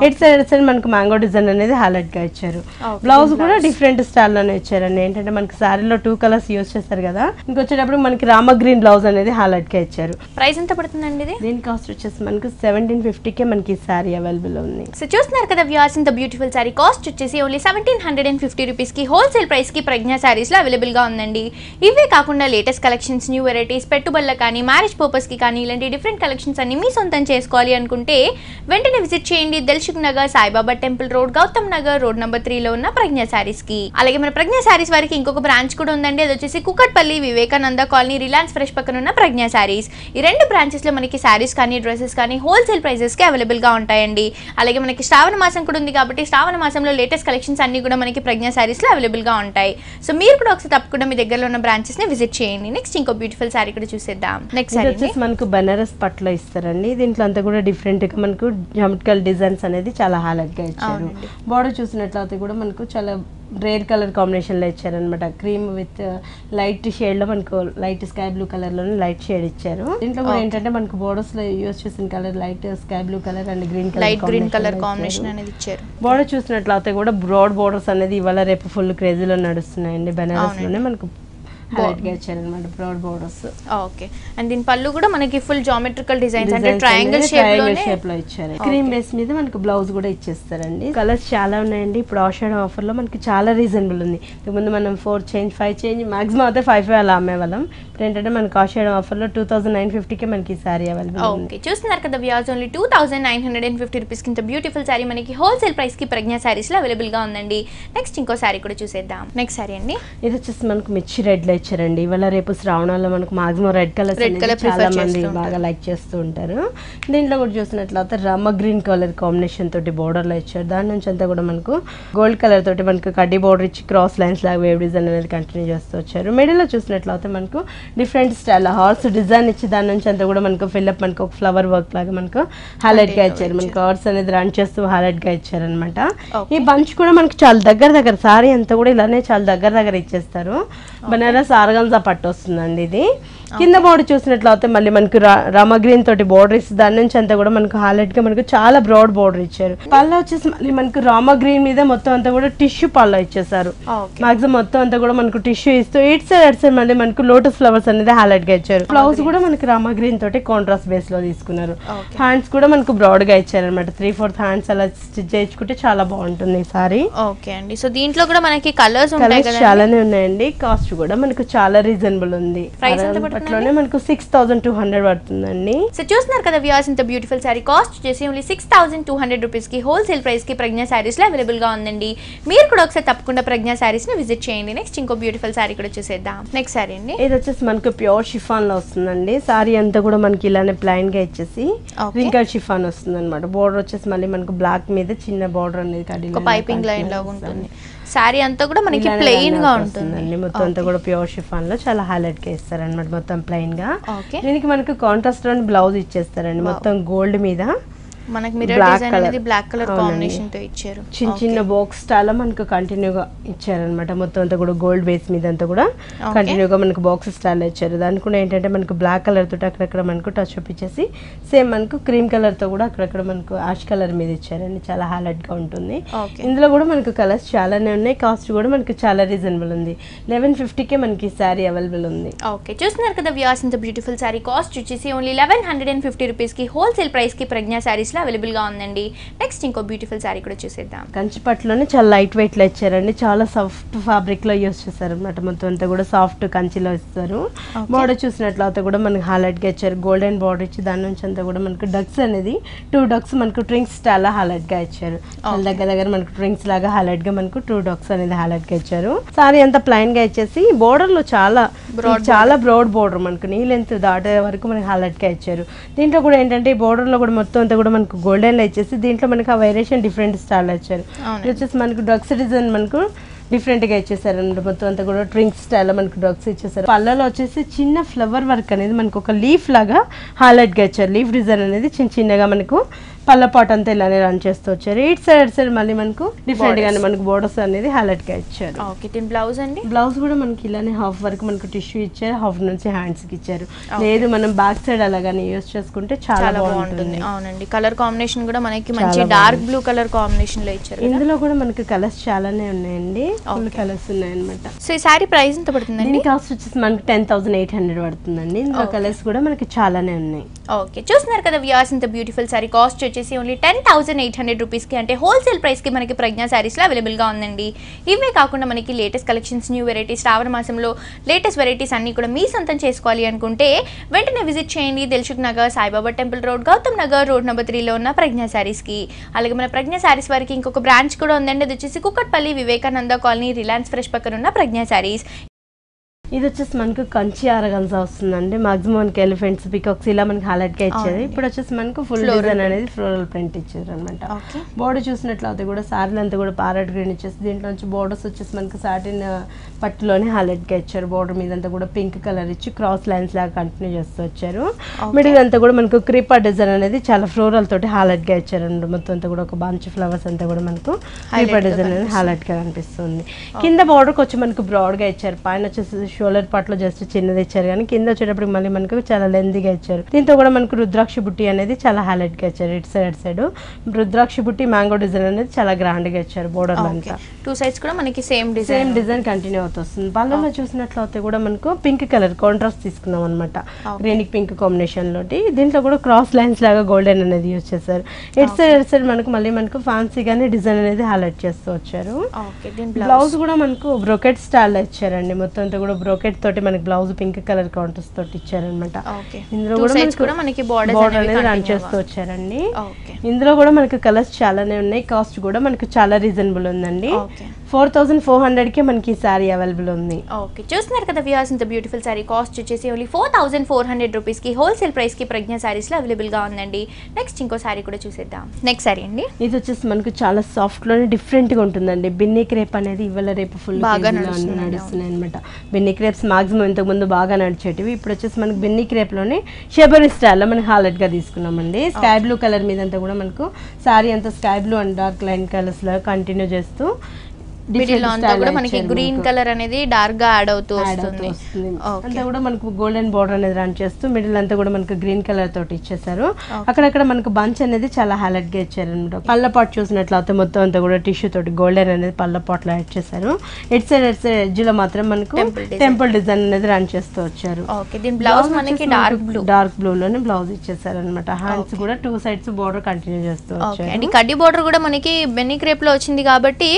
ఎట్ సైడ్ మనకు మ్యాంగో డిజైన్ అనేది హైలైట్ గా ఇచ్చారు. బ్లౌజ్ కూడా డిఫరెంట్ స్టైల్ లోనే ఇచ్చారండి. ఏంటంటే మనకి సారీలో 2 కలర్స్ యూజ్ చేస్తారు కదా, ఇంకొచ్చేటప్పుడు మనకి రామ గ్రీన్ బ్లౌజ్ అనేది హైలైట్ గా ఇచ్చారు. ప్రైస్ ఎంత పడుతుందండి ఇది? దీని కాస్ట్ వచ్చేసి మనకు 1750 కే మనకి సారీ అవైలబుల్ ఉంది. సో చూస్తున్నారు కదా వ్యూవర్స్, ఇంత బ్యూటిఫుల్ సారీ కాస్ట్ వచ్చేసి ఓన్లీ 1750 రూపీస్ కి హోల్సేల్ ప్రైస్ కి ప్రజ్ఞా సారీస్ లో అవైలబుల్ గా ఉందండి. ఇవే కాకుండా లేటెస్ట్ కలెక్షన్స్, న్యూ వెరైటీస్, పెట్టుబడుల కానీ మ్యారేజ్ పర్పస్ కి కానీ ఇలాంటి డిఫరెంట్ కలెక్షన్స్ అన్ని మీ సొంతం చేసుకోవాలి అనుకుంటే వెంటనే విజిట్ చేయండి Dilsukh Nagar Saibaba temple road, Gautam Nagar road number 3 లో ఉన్న ప్రజ్ఞా సారీస్ కి. అలాగే మన ప్రజ్ఞా సారీస్ వారికి ఇంకొక బ్రాంచ్ కూడా ఉందండి. అది వచ్చేసి Kukatpally Vivekananda colony Reliance fresh పక్కన ఉన్న ప్రజ్ఞా సారీస్. ఈ 2 బ్రాంచెస్ లో మనకి సారీస్ కానీ డ్రెస్సెస్ కానీ హోల్సేల్ ప్రైసెస్ కి అవైలబుల్ గా ఉంటాయండి. అలాగే మనకి శ్రావణ మాసం కూడా ఉంది కాబట్టి శ్రావణ మాసంలో లేటెస్ట్ కలెక్షన్స్ అన్ని కూడా మనకి ప్రజ్ఞా సారీస్ లో అవైలబుల్ గా ఉంటాయి. సో మీరు కూడా ఒకసారి తప్పకుండా మీ దగ్గరలో ఉన్న బ్రాంచెస్ ని విజిట్ చేయండి. నెక్స్ట్ ఇంకో బ్యూటిఫుల్ సారీ కూడా చూసేద్దాం. నెక్స్ట్ సారీ వచ్చేసి మనకు బనారస్ పట్టులో ఇస్తారండి. దీంట్లో అంతా కూడా డిఫరెంట్ గా మనకు జామెట్రికల్ డిజైన్స్ అనేది చాలా హైలైట్ గా ఇచ్చారు. బోర్డర్ చూసినట్లయితే కూడా మనకు చాలా రేర్ కలర్ కాంబినేషన్ లో ఇచ్చారనమాట. క్రీమ్ విత్ లైట్ షేడ్ లో మనకు లైట్ స్కై బ్లూ కలర్ లోనే లైట్ షేడ్ ఇచ్చారు. దీంట్లో కూడా ఏంటంటే మనకు బోర్డర్స్ లో యూస్ చేసిన colour light sky blue colour and green colour combination అనేది ఇచ్చారు. బోర్డర్ చూసినట్లయితే కూడా బ్రాడ్ బోర్డర్స్ అనేది ఇవాళ రేపు ఫుల్ క్రేజీలో నడుస్తున్నాయండి. బనారస్ లోనే మనకు హైలైట్ గా ఇచ్చారన్నమాట బ్రాడ్ బోర్డర్స్. ఓకే, అండ్ దీని పళ్ళు కూడా మనకి ఫుల్ జామెట్రికల్ డిజైన్స్ అంటే ట్రయాంగిల్ షేప్ లో ఇచ్చారు. క్రీమ్ బేస్ మీద మనకు బ్లౌజ్ కూడా ఇచ్చేస్తారండి. కలర్స్ చాలా ఉన్నాయండి. ఇప్పుడు ఆషాఢం ఆఫర్ లో మనకి చాలా రీజనబుల్ ఉంది. ముందు మనం 4 చేంజ్ 5 చేంజ్ మాక్సిమం అయితే 5 అలా అమ్మేవాళ్ళం. ఇప్పుడు ఏంటంటే మనకి ఆషాఢం ఆఫర్ లో 2950 కే మనకి సారీ అవైలబుల్ ఉంది. ఓకే, చూస్తున్నారు కదా వ్యూవర్స్, ఓన్లీ 2950 రూపీస్ కింద బ్యూటిఫుల్ సారీ మనకి హోల్సేల్ ప్రైస్ కి ప్రజ్ఞా సారీస్ లో అవైలబుల్ గా ఉందండి. నెక్స్ట్ ఇంకో సారీ కూడా చూసేద్దాం. నెక్స్ట్ సారీ అండి, ఇది వచ్చేసి మనకు మిర్చి రెడ్ లో ఇచ్చారండి. ఇవాళ రేపు శ్రావణాల్లో మనకు మాక్సిమం రెడ్ కలర్ చాలా మంది బాగా లైక్ చేస్తూ ఉంటారు. దీంట్లో కూడా చూసినట్లయితే రామ గ్రీన్ కలర్ కాంబినేషన్ తోటి బోర్డర్ లో ఇచ్చారు. దాని నుంచి అంతా కూడా మనకు గోల్డ్ కలర్ తోటి మనకు కడ్డీ బోర్డర్ ఇచ్చి క్రాస్ లైన్స్ లాగా వేవ్ డిజైన్ అనేది కంటిన్యూ చేస్తూ వచ్చారు. మిడిల్ లో చూసినట్లయితే మనకు డిఫరెంట్ స్టైల్ హార్స్ డిజైన్ ఇచ్చి దాని నుంచి అంతా కూడా మనకు ఫిల్అప్ మనకు ఒక ఫ్లవర్ వర్క్ లాగా మనకు హైలైట్ గా ఇచ్చారు. మనకు హార్స్ అనేది రన్ చేస్తూ హైలైట్ గా ఇచ్చారు అనమాట. ఈ బంచ్ కూడా మనకు చాలా దగ్గర సారీ అంతా కూడా ఇలానే చాలా దగ్గర ఇచ్చేస్తారు. బనారస్ ఆర్గాన్జా పట్టు వస్తుందండి ఇది. కింద బోర్డర్ చూసినట్లయితే మళ్ళీ మనకు రామ గ్రీన్ తోటి బోర్డర్ ఇస్తుంది. దాని నుంచి అంతా కూడా మనకు హైలైట్ గా మనకు చాలా బ్రాడ్ బోర్డర్ ఇచ్చారు. పళ్ళ వచ్చేసి మళ్ళీ మనకు రామ గ్రీన్ మీద మొత్తం అంతా కూడా టిష్యూ పళ్ళ ఇచ్చేసారు. మాక్సిమం మొత్తం అంతా కూడా మనకు టిష్యూ ఇస్తూ ఇట్ సైడ్ మళ్ళీ మనకు లోటస్ ఫ్లవర్స్ అనేది హైలైట్ గా ఇచ్చారు. బ్లౌజ్ కూడా మనకి రామ గ్రీన్ తోటి కాంట్రాస్ట్ బేస్ లో తీసుకున్నారు. హ్యాండ్స్ కూడా మనకు బ్రాడ్ గా ఇచ్చారు అనమాట. 3/4 హ్యాండ్స్ అలా స్టిచ్ చేయించుకుంటే చాలా బాగుంటుంది ఈ సారీ. ఓకే అండి, సో దీంట్లో కూడా మనకి కలర్స్ చాలానే ఉన్నాయండి. కాస్ట్ కూడా మనకు చాలా రీజనబుల్ ఉంది. అట్లోనే మనకు 6200 పడుతుందండి. సో చూస్తున్నారు కదా వ్యూవర్స్, ఇంత బ్యూటిఫుల్ సారీ కాస్ట్ వచ్చేసి ఓన్లీ 6200 రూపీస్ కి హోల్సేల్ ప్రైస్ కి ప్రజ్ఞా సారీస్ లో అవైలబుల్ గా ఉందండి. మీరు కూడా ఒకసారి తప్పకుండా ప్రజ్ఞా సారీస్ ని విజిట్ చేయండి. నెక్స్ట్ ఇంకో బ్యూటిఫుల్ సారీ కూడా చూసేద్దాం. నెక్స్ట్ సారీ అండి, ఇది వచ్చేసి మనకు ప్యూర్ షిఫాన్ లో వస్తుందండి. సారీ అంతా కూడా మనకి ఇలానే ప్లైన్ గా ఇచ్చేసి రింకల్ షిఫాన్ వస్తుంది అనమాట. బోర్డర్ వచ్చేసి మళ్ళీ మనకు బ్లాక్ మీద చిన్న బోర్డర్ అనేది పైపింగ్ లైన్ లాగా ఉంటుంది. సారీ అంతా కూడా మనకి ప్లెయిన్ గా ఉంటుంది. మొత్తం అంతా కూడా ప్యూర్ షిఫాన్ లో చాలా హైలైట్ గా ఇస్తారు అనమాట. మొత్తం ప్లెయిన్ గా దీనికి మనకు కాంట్రాస్ట్ బ్లౌజ్ ఇచ్చేస్తారండి. మొత్తం గోల్డ్ మీద మనకి మిర్రర్ డిజైన్ అనేది బ్లాక్ కలర్ కాంబినేషన్ తో ఇచ్చారు. చిన్న చిన్న బాక్స్ స్టైల్ మనకు కంటిన్యూగా ఇచ్చారనమాట. మొత్తం అంతా కూడా గోల్డ్ బేస్ మీద అంతా కూడా కంటిన్యూగా మనకు బాక్స్ స్టైల్ ఇచ్చారు. దానికి కూడా ఏంటంటే మనకు బ్లాక్ కలర్ తోటి అక్కడక్కడ మనకు టచ్ అప్ ఇచ్చేసి సేమ్ మనకు క్రీమ్ కలర్ తో కూడా అక్కడక్కడ మనకు యాష్ కలర్ మీద ఇచ్చారండి. చాలా హైలైట్ గా ఉంటుంది. ఇందులో కూడా మనకు కలర్స్ చాలానే ఉన్నాయి. కాస్ట్ కూడా మనకు చాలా రీజనబుల్ ఉంది. 1150కే మనకి సారీ అవైలబుల్ ఉంది. ఓకే, చూస్తున్నారు కదా వ్యూయర్స్, ఇంత బ్యూటిఫుల్ సారీ కాస్ట్ వచ్చేసి ఓన్లీ 1150 రూపీస్ కి హోల్సేల్ ప్రైస్ కి ప్రజ్ఞా సారీస్ లో అవైలబుల్ గా ఉందండి. నెక్స్ట్ ఇంకో బ్యూటిఫుల్ సారీ కూడా చూసేద్దాం. కంచిపట్టులోనే చాలా లైట్ వెయిట్ లో ఇచ్చారండి. చాలా సాఫ్ట్ ఫ్యాబ్రిక్ లో యూస్ చేశారు అనమాట. మొత్తం అంతా కూడా సాఫ్ట్ కంచిలో ఇస్తారు. బార్డర్ చూసినట్లయితే కూడా మనకి హైలైట్ గా ఇచ్చారు. గోల్డెన్ బార్డర్ ఇచ్చి దాని నుంచి అంతా కూడా మనకు డక్స్ అనేది 2 డక్స్ మనకు ట్రింక్స్ స్టైల్ హైలైట్ గా ఇచ్చారు. దగ్గర దగ్గర మనకు ట్రింక్స్ లాగా హైలైట్ గా మనకు 2 డక్స్ అనేది హైలైట్ గా ఇచ్చారు. సారీ అంతా ప్లైన్ గా ఇచ్చేసి బోర్డర్ లో చాలా బ్రాడ్ బోర్డర్ మనకు నీ లెంత్ దాటే వరకు మనకి హైలైట్ గా ఇచ్చారు. దీంట్లో కూడా ఏంటంటే ఈ బోర్డర్ లో కూడా మొత్తం అంతా కూడా మనకు గోల్డెన్ లో ఇచ్చేసి దీంట్లో మనకి ఆ వేరియేషన్ డిఫరెంట్ స్టైల్ ఇచ్చారు. ఇది వచ్చేసి మనకు డక్స్ డిజైన్ మనకు డిఫరెంట్ గా ఇచ్చేసారు అన్నమాట. మొత్తం అంతా కూడా ట్రింక్ స్టైల్ మనకు డక్స్ ఇచ్చేసారు. పళ్ళలో వచ్చేసి చిన్న ఫ్లవర్ వర్క్ అనేది మనకు ఒక లీఫ్ లాగా హైలైట్ గా ఇచ్చారు. లీఫ్ డిజైన్ అనేది చిన్నగా మనకు పళ్ళ పాట అంతా ఇలానే రన్ చేస్తూ వచ్చారు. ఇట్ సైడ్ మళ్ళీ మనకు డిఫరెంట్ గానే మనకు బోర్డర్స్ అనేది హైలైట్ గా ఇచ్చారు. ఓకే, దీని బ్లౌజ్ అండి. బ్లౌజ్ కూడా మనకి ఇలానే హాఫ్ వరకు మనకు టిష్యూ ఇచ్చారు. హాఫ్ నుంచి హ్యాండ్స్ కి ఇచ్చారు. లేదు మనం బ్యాక్ సైడ్ అలాగానే యూస్ చేసుకుంటే చాలా బాగుంటుంది. అవునండి, కలర్ కాంబినేషన్ కూడా మనకి మంచి డార్క్ బ్లూ కలర్ కాంబినేషన్ లో ఇచ్చారు. ఇందులో కూడా మనకి కలర్స్ చాలానే ఉన్నాయండి. ఫుల్ కలర్స్ ఉన్నాయన్నమాట. సో ఈ సారీ ప్రైస్ ఎంత పడుతుందండి? దీని కాస్ట్ వచ్చేసి మనకి 10,800 పడుతుందండి. ఇందులో కలర్స్ కూడా మనకి చాలానే ఉన్నాయి. ఓకే, చూస్తున్నారు కదా వ్యూయర్స్, ఇంత బ్యూటిఫుల్ సారీ కాస్ట్ వచ్చేసి ఓన్లీ 10,800 రూపీస్ కి, అంటే హోల్సేల్ ప్రైస్ కి మనకి ప్రజ్ఞా సారీస్ లో అవైలబుల్ గా ఉందండి. ఇవే కాకుండా మనకి లేటెస్ట్ కలెక్షన్స్, న్యూ వెరైటీస్, శ్రావణ మాసంలో లేటెస్ట్ వెరైటీస్ అన్ని కూడా మీ సొంతం చేసుకోవాలి అనుకుంటే వెంటనే విజిట్ చేయండి Dilsukh Nagar, Saibaba temple road, Gautam Nagar road number 3లో ఉన్న ప్రజ్ఞా సారీస్ కి. అలాగే మన ప్రజ్ఞా సారీస్ వారికి ఇంకొక బ్రాంచ్ కూడా ఉందండి. అది వచ్చేసి Kukatpally Vivekananda colony Reliance fresh పక్కన ఉన్న ప్రజ్ఞా సారీస్. ఇది వచ్చేసి మనకు కంచి ఆర్గన్జా వస్తుందండి. మాక్సిమం మనకి ఎలిఫెంట్స్, పికాక్స్ ఇలా మనకి హైలైట్ గా ఇచ్చేది. ఇప్పుడు వచ్చేసి మనకు ఫుల్ డిజైన్ అనేది ఫ్లోరల్ ప్రింట్ ఇచ్చారు అనమాట. బోర్డర్ చూసినట్లయితే కూడా సారీలు అంతా కూడా ప్యారెట్ గ్రీన్ ఇచ్చేసి దీంట్లో నుంచి బోర్డర్స్ వచ్చేసి మనకి సాటిన్ పట్టులోనే హైలైట్ గా ఇచ్చారు. బోర్డర్ మీద అంతా కూడా పింక్ కలర్ ఇచ్చి క్రాస్ లైన్స్ లాగా కంటిన్యూ చేస్తూ వచ్చారు. మిడిల్ అంతా కూడా మనకు క్రీపర్ డిజైన్ అనేది చాలా ఫ్లోరల్ తోటి హైలైట్ గా ఇచ్చారు అండి. మొత్తం అంతా కూడా ఒక బంచ్ ఫ్లవర్స్ అంతా కూడా మనకు క్రీపర్ డిజైన్ అనేది హైలైట్ గా కనిపిస్తుంది. కింద బోర్డర్ వచ్చి మనకు బ్రాడ్ గా ఇచ్చారు. పైన వచ్చేసి షోల్డర్ పార్ట్లో జస్ట్ చిన్నది ఇచ్చారు, కానీ కింద వచ్చేటప్పుడు మళ్ళీ మనకు చాలా లెంతీగా ఇచ్చారు. దీంతో కూడా మనకు రుద్రాక్షి బుట్టి అనేది చాలా హైలైట్ గా ఇచ్చారు. ఇటు సైడ్ రుద్రాక్షి బుట్టి మ్యాంగో డిజైన్ అనేది చాలా గ్రాండ్ గా ఇచ్చారు. బోర్డర్ అంతా 2 సైడ్స్ కూడా మనకి సేమ్ డిజైన్ కంటిన్యూ అవుతుంది. పళ్ళలో చూసినట్లయితే కూడా మనకు పింక్ కలర్ కాంట్రాస్ట్ తీసుకున్నాం అనమాట. గ్రీన్ పింక్ కాంబినేషన్ లోటి దీంట్లో కూడా క్రాస్ లైన్స్ లాగా గోల్డెన్ అనేది యూజ్ చేశారు. ఇటు సైడ్ మనకు మళ్ళీ మనకు ఫ్యాన్సీగానే డిజైన్ అనేది హైలైట్ చేస్తూ వచ్చారు. బ్లౌజ్ కూడా మనకు బ్రోకెట్ స్టైల్ ఇచ్చారండి. మొత్తం అంతా కూడా బ్రోకెట్ తోటి మనకి బ్లౌజ్ పింక్ కలర్ కాంట్రాస్ట్ తోటి ఇచ్చారనమాట. ఇందులో కూడా మనకి బోర్డర్ అనేది రన్ చేస్తూ వచ్చారండి. ఇందులో కూడా మనకి కలర్స్ చాలానే ఉన్నాయి. కాస్ట్ కూడా మనకి చాలా రీజనబుల్ ఉందండి. 4,400కే మనకి ఈ సారీ అవైలబుల్ ఉంది. ఓకే, చూస్తున్నారు కదా వ్యూయర్స్, ఇంత బ్యూటిఫుల్ సారీ కాస్ట్ వచ్చేసి ఓన్లీ 4,400 రూపీస్ కి హోల్సేల్ ప్రైస్ కి ప్రజ్ఞా సారీస్ లో అవైలబుల్ గా ఉందండి. నెక్స్ట్ ఇంకో సారీ కూడా చూసేద్దాం. నెక్స్ట్ సారీ అండి. ఇది వచ్చేసి మనకు చాలా సాఫ్ట్ లోనే డిఫరెంట్ గా ఉంటుందండి. బిన్నీ క్రేప్ అనేది ఇవాళ రేపు ఫుల్ బాగా నడుస్తున్నాయి అనమాట. బిన్నీ క్రేప్స్ మాక్సిమం ఇంతకు ముందు బాగా నడిచేటివి. ఇప్పుడు వచ్చేసి మనకి బిన్నీ క్రేప్ లోనే షెబరీ స్టైల్లో మనకి హైలైట్ గా తీసుకున్నామండి. స్కై బ్లూ కలర్ మీద అంతా కూడా మనకు సారీ అంతా sky blue and dark line colours లో కంటిన్యూ చేస్తూ మిడిల్ అంతా కూడా మనకి గ్రీన్ కలర్ అనేది డార్క్ గా యాడ్ అవుతూ వస్తుంది. అంతా కూడా మనకు గోల్డెన్ బోర్డర్ అనేది రన్ చేస్తూ మిడిల్ అంతా కూడా మనకు గ్రీన్ కలర్ తోటి ఇచ్చేసారు. అక్కడక్కడ మనకు బంచ్ అనేది చాలా హైలైట్ గా ఇచ్చారు అనమాట. పళ్ళ పాట్ చూసినట్లయితే మొత్తం అంతా కూడా టిష్యూ తోటి గోల్డెన్ అనేది పళ్ళ పాట్ లో యాడ్ చేశారు. ఎడ్ సైడ్ ఎడ్జ్ లో మాత్రం మనకు టెంపుల్ డిజైన్ అనేది రన్ చేస్తూ వచ్చారు. డార్క్ బ్లూ లోనే బ్లౌజ్ ఇచ్చేసారు అనమాట. హ్యాండ్స్ కూడా 2 సైడ్స్ బోర్డర్ కంటిన్యూ చేస్తూ వచ్చారు. కడ్డీ బోర్డర్ కూడా మనకి బెన్నీ క్రేప్ లో వచ్చింది కాబట్టి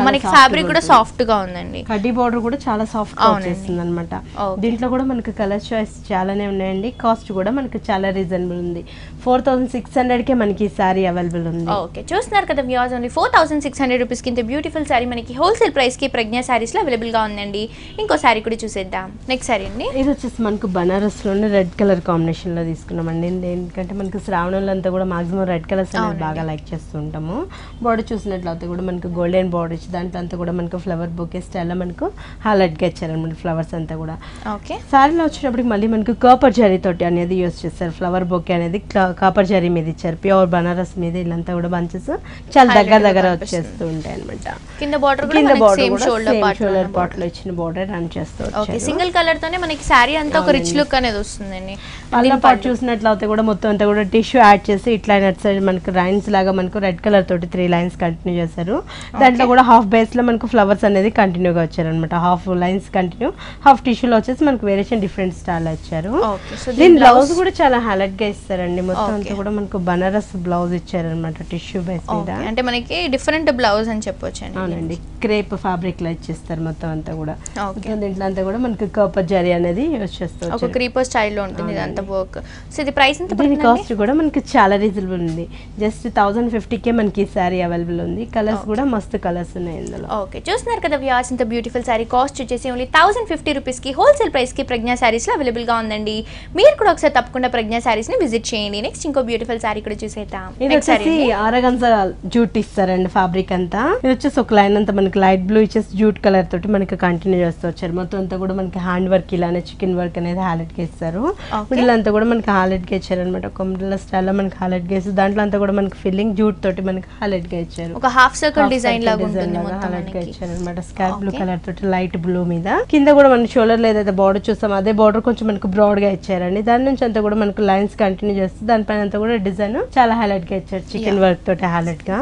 మనకి ఫ్యాబ్రిక్ కూడా సాఫ్ట్ గా ఉందండి. కడ్డీ బోర్డర్ కూడా చాలా సాఫ్ట్ గా వచ్చేస్తుంది అనమాట. దీంట్లో కూడా మనకి కలర్ చాయిస్ చాలానే ఉన్నాయండి. కాస్ట్ కూడా మనకి చాలా రీజనబుల్ ఉంది. 4,600కే మనకి ఈ సారీ అవైలబుల్ ఉంది. ఓకే, చూస్తున్నారు కదా వ్యూయర్స్, ఓన్లీ 4,600 రూపీస్ కి ఇంత బ్యూటిఫుల్ సారీ మనకి హోల్సేల్ ప్రైస్ కి ప్రజ్ఞా సారీస్ లో అవైలబుల్ గా ఉందండి. ఇంకో సారీ కూడా చూసేద్దాం. నెక్స్ట్ సారీ అండి. ఇది వచ్చేసి మనకు బనారస్ లోనే రెడ్ కలర్ కాంబినేషన్ లో తీసుకున్నామండి. ఎందుకంటే మనకి శ్రావణంలో అంతా కూడా మాక్సిమం రెడ్ కలర్స్ అనేది బాగా లైక్ చేస్తూ ఉంటాము. బోర్డర్ చూసినట్లయితే కూడా మనకి గోల్డెన్ బోర్డర్ ఇచ్చి దాని దాంట్లో అంతా కూడా మనకు ఫ్లవర్ బొకే స్టైల్లో మనకు హైలైట్గా ఇచ్చారనమాట ఫ్లవర్స్ అంతా కూడా. ఓకే, శారీలో వచ్చేటప్పటికి మళ్ళీ మనకు కాపర్ జరీ తోటి అనేది యూస్ చేస్తారు. ఫ్లవర్ బొకే అనేది కాపర్ జరీ మీద ఇచ్చారు, ప్యూర్ బనారస్ మీద ఇల్లంతా కూడా బంచెస్ చాలా దగ్గర వచ్చేస్తూ ఉంటాయి అనమాట. కింద బార్డర్ షోల్డర్ పార్ట్ లో ఇచ్చిన బార్డర్ రన్ చేస్తూ వచ్చారు. సింగిల్ కలర్ తోనే మనకి శారీ అంతా ఒక రిచ్ లుక్ అనేది వస్తుందండి. పళ్ళ పార్ట్ చూసినట్లయితే కూడా మొత్తం అంతా కూడా టిష్యూ యాడ్ చేసి ఇట్లా సైడ్ మనకు లైన్స్ లాగా మనకు రెడ్ కలర్ తోటి 3 లైన్స్ కంటిన్యూ చేశారు. దాంట్లో కూడా హాఫ్ బేస్ లో మనకు ఫ్లవర్స్ అనేది కంటిన్యూగా వచ్చారు అనమాట. హాఫ్ లైన్స్ కంటిన్యూ, హాఫ్ టిష్యూలో వచ్చేసి మనకు వేరియేషన్ డిఫరెంట్ స్టైల్ వచ్చారు. దీని బ్లౌజ్ కూడా చాలా హైలైట్ గా ఇస్తారండి. మొత్తం అంతా కూడా మనకు బనారస్ బ్లౌజ్ ఇచ్చారనమాట టిష్యూ బేస్ మీద. అంటే మనకి డిఫరెంట్ బ్లౌజ్ అని చెప్పొచ్చు. అవునండి, క్రేప్ ఫ్యాబ్రిక్ లో ఇచ్చేస్తారు మొత్తం అంతా కూడా. దీంట్లో అంతా కూడా మనకు కాపర్ జరీ అనేది యూస్ చేస్తారు. ఒక క్రీపర్ స్టైల్లో ఉంటుంది ఇదంతా వర్క్. సో ఇది ప్రైస్ ఎంత? దీని కాస్ట్ కూడా మనకి చాలా రీజనబుల్ ఉంది. జస్ట్ 1050కే మనకి సారీ అవైలబుల్ ఉంది. కలర్స్ కూడా మస్తు కలర్స్ ఉన్నాయి ఇందులో. ఓకే, చూస్తున్నారు కదా వ్యూవర్స్, ఇంత బ్యూటిఫుల్ సారీ కాస్ట్ వచ్చేసి ఓన్లీ 1050 రూపీస్ కి హోల్సేల్ ప్రైస్ కి ప్రజ్ఞా సారీస్ లో అవైలబుల్ గా ఉందండి. మీరు కూడా ఒకసారి తప్పకుండా ప్రజ్ఞా సారీస్ ని విజిట్ చేయండి. నెక్స్ట్ ఇంకో బ్యూటిఫుల్ సారీ కూడా చూసేద్దాం. ఇది వచ్చేసి ఆరగంజా జూట్ ఇస్తారండి ఫ్యాబ్రిక్ అంతా. ఇది వచ్చేసి ఒక లైన్ అంతా మనకి లైట్ బ్లూ ఇచ్చేసి జూట్ కలర్ తోటి మనకి కంటిన్యూ చేస్తూ వచ్చారు. మొత్తం అంతా కూడా మనకి హ్యాండ్ వర్క్ ఇలానే చికెన్ వర్క్ అనేది హైలైట్ గా ఇస్తారు. మిడిల్ అంతా కూడా మనకి హైలైట్ గా ఇచ్చారనమాట. ఒక మిడిల్ స్టైల్ లో మనకి హైలైట్ గా ఇస్తారు. దాంట్లో అంతా కూడా మనకి ఫిల్లింగ్ జూట్ తోటి మనకి హైలైట్ గా ఇచ్చారు. ఒక హాఫ్ సర్కిల్ డిజైన్ లాగా ఉంటుంది మొత్తం హైలైట్ గా ఇచ్చారు అనమాట. స్కై బ్లూ కలర్ తోటి లైట్ బ్లూ మీద కింద కూడా మన షోల్డర్ లో ఏదైతే బార్డర్ చూస్తాం అదే బార్డర్ కొంచెం మనకు బ్రాడ్ గా ఇచ్చారండి. దాని నుంచి అంతా కూడా మనకు లైన్స్ కంటిన్యూ చేస్తే దానిపైన అంతా కూడా డిజైన్ చాలా హైలైట్ గా ఇచ్చారు. చికెన్ వర్క్ తోటి హైలైట్ గా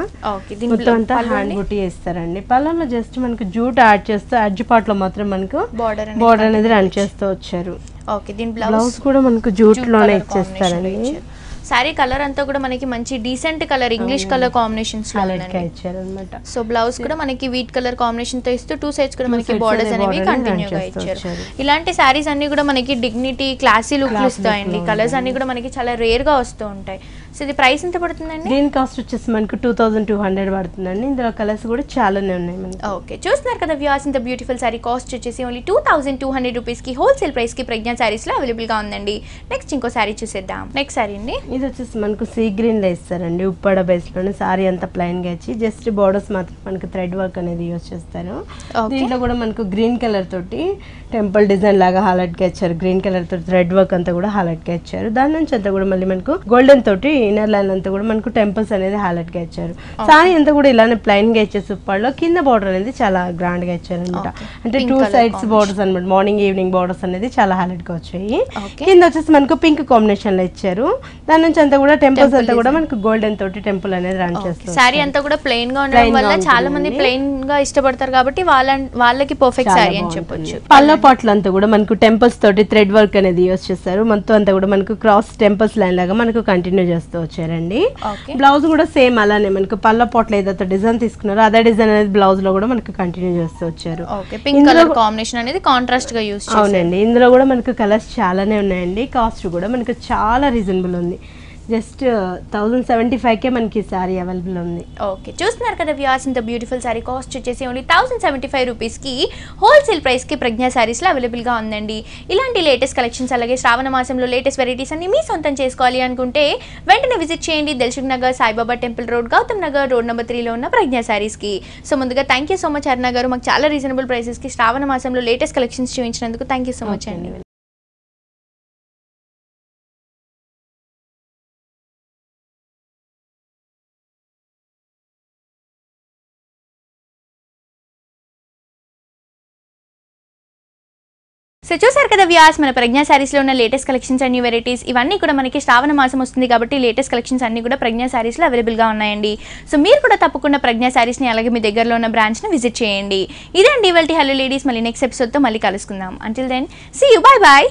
మొత్తం అంతా హ్యాండ్ బుట్టి ఇస్తారండి. పళ్ళలో జస్ట్ మనకు జూట్ యాడ్ చేస్తూ అడ్జ్ పార్ట్ లో మాత్రం మనకు బార్డర్ అనేది రన్ చేస్తూ వచ్చారు. ఓకే, దీని బ్లౌజ్ కూడా మనకు జూట్ లోనే ఇచ్చేస్తారండి. సారీ కలర్ అంతా కూడా మనకి మంచి decent colour English colour combinations లో ఇచ్చారన్నమాట. సో బ్లౌజ్ కూడా మనకి వీట్ కలర్ కాంబినేషన్ తో ఇస్తూ 2 సైడ్స్ కూడా మనకి బోర్డర్స్ అనేవి కంటిన్యూ గా ఇచ్చారు. ఇలాంటి సారీస్ అన్ని కూడా మనకి డిగ్నిటీ క్లాసీ లుక్ ఇస్తాయండి. కలర్స్ అన్ని కూడా మనకి చాలా రేర్ గా వస్తూ ఉంటాయి. సో ఇది ప్రైస్ ఎంత పడుతుందండి? దీని కాస్ట్ వచ్చేసి మనకు 2200 పడుతుందండి. ఇందులో కలర్స్ కూడా చాలానే ఉన్నాయి మనకి. ఓకే, చూస్తున్నారు కదా వ్యూవర్స్, ఇంత బ్యూటిఫుల్ సారీ కాస్ట్ వచ్చేసి ఓన్లీ 2200 రూపీస్ కి హోల్సేల్ ప్రైస్ కి ప్రజ్ఞా సారీస్ లో అవైలబుల్ గా ఉందండి. నెక్స్ట్ ఇంకో సారీ చూసేద్దాం. నెక్స్ట్ సారీ అండి, ఇది వచ్చేసి మనకు సీ గ్రీన్ లో ఇస్తారండి. ఉప్పాడ బేస్ లోనే సారీ అంతా ప్లైన్ గా ఇచ్చి జస్ట్ బోర్డర్స్ మాత్రం మనకి థ్రెడ్ వర్క్ అనేది యూస్ చేస్తారు. దీంట్లో కూడా మనకు గ్రీన్ కలర్ తోటి టెంపుల్ డిజైన్ లాగా హైలైట్ గా ఇచ్చారు. గ్రీన్ కలర్ తోటి థ్రెడ్ వర్క్ అంతా కూడా హైలైట్ గా ఇచ్చారు. దాని నుంచి అంతా కూడా మళ్ళీ మనకు గోల్డెన్ తోటి ఇన్నర్ లైన్ అంతా కూడా మనకు టెంపుల్స్ అనేది హైలైట్ గా ఇచ్చారు. సారీ అంతా కూడా ఇలానే ప్లైన్ గా ఇచ్చేసి ఉప్పాడలో కింద బార్డర్ అనేది చాలా గ్రాండ్ గా ఇచ్చారు అనమాట. అంటే 2 సైడ్స్ బార్డర్స్ అనమాట. మార్నింగ్ ఈవినింగ్ బార్డర్స్ అనేది చాలా హైలైట్ గా వచ్చాయి. కింద వచ్చేసి మనకు పింక్ కాంబినేషన్ లో ఇచ్చారు. దాని నుంచి అంతా కూడా టెంపుల్స్ అంతా కూడా మనకు గోల్డెన్ తోటి టెంపుల్ అనేది రన్ చేస్తారు. సారీ అంతా కూడా ప్లెయిన్ గా ఉండడం వల్ల చాలా మంది ప్లెయిన్ గా ఇష్టపడతారు కాబట్టి వాళ్ళకి పర్ఫెక్ట్ సారీ అని చెప్పొచ్చు. పళ్ళ పాటలు అంతా కూడా మనకు టెంపుల్స్ తోటి థ్రెడ్ వర్క్ అనేది యూస్ చేస్తారు. మొత్తం అంతా కూడా మనకు క్రాస్ టెంపుల్స్ లైన్ లాగా మనకు కంటిన్యూ చేస్తూ వచ్చారండి. బ్లౌజ్ కూడా సేమ్ అలానే మనకు పళ్ళ పాటలు ఏదైతే డిజైన్ తీసుకున్నారో అదే డిజైన్ అనేది బ్లౌజ్ లో కూడా మనకు కంటిన్యూ చేస్తూ వచ్చారు. పింక్ కలర్ కాంబినేషన్ అనేది కాంట్రాస్ట్ గా యూస్ చేశారు. అవునండి, ఇందులో కూడా మనకు కలర్స్ చాలానే ఉన్నాయండి. కాస్ట్ కూడా మనకు చాలా రీజనబుల్ ఉంది. జస్ట్ 1075కే మనకి సారీ అవైలబుల్ ఉంది. ఓకే, చూస్తున్నారు కదా వ్యూవర్స్, ఇంత బ్యూటిఫుల్ సారీ కాస్ట్ వచ్చేసి ఓన్లీ 1075 రూపీస్ కి హోల్సేల్ ప్రైస్ కి ప్రజ్ఞా సారీస్ లో అవైలబుల్ గా ఉందండి. ఇలాంటి లేటెస్ట్ కలెక్షన్స్ అలాగే శ్రావణ మాసంలో లేటెస్ట్ వెరైటీస్ అన్ని మీ సొంతం చేసుకోవాలి అనుకుంటే వెంటనే విజిట్ చేయండి Dilsukh Nagar Saibaba temple road Gautam Nagar road number 3 లో ఉన్న ప్రజ్ఞా సారీస్ కి. సో ముందుగా thank you so much Aruna గారు, మాకు చాలా రీజనబుల్ ప్రైసెస్ కి శ్రావణ మాసంలో లేటెస్ట్ కలెక్షన్స్ చూపించినందుకు థ్యాంక్ యూ సో మచ్ అండి. సో చూసారు కదా వ్యూవర్స్, మన ప్రజ్ఞా సారీస్లో ఉన్న latest collections and new varieties ఇవన్నీ కూడా మనకి శ్రావణ మాసం వస్తుంది కాబట్టి లేటెస్ట్ కలెక్షన్స్ అన్ని కూడా ప్రజ్ఞా సారీస్లో అవైలబుల్గా ఉన్నాయండి. సో మీరు కూడా తప్పకుండా ప్రజ్ఞా సారీస్ని అలాగే మీ దగ్గరలో ఉన్న బ్రాంచ్ని విజిట్ చేయండి. ఇదే అండి ఇవాల్టి హలో లేడీస్. మళ్ళీ నెక్స్ట్ ఎపిసోడ్తో మళ్ళీ కలుసుకుందాం. Until then see you, bye bye.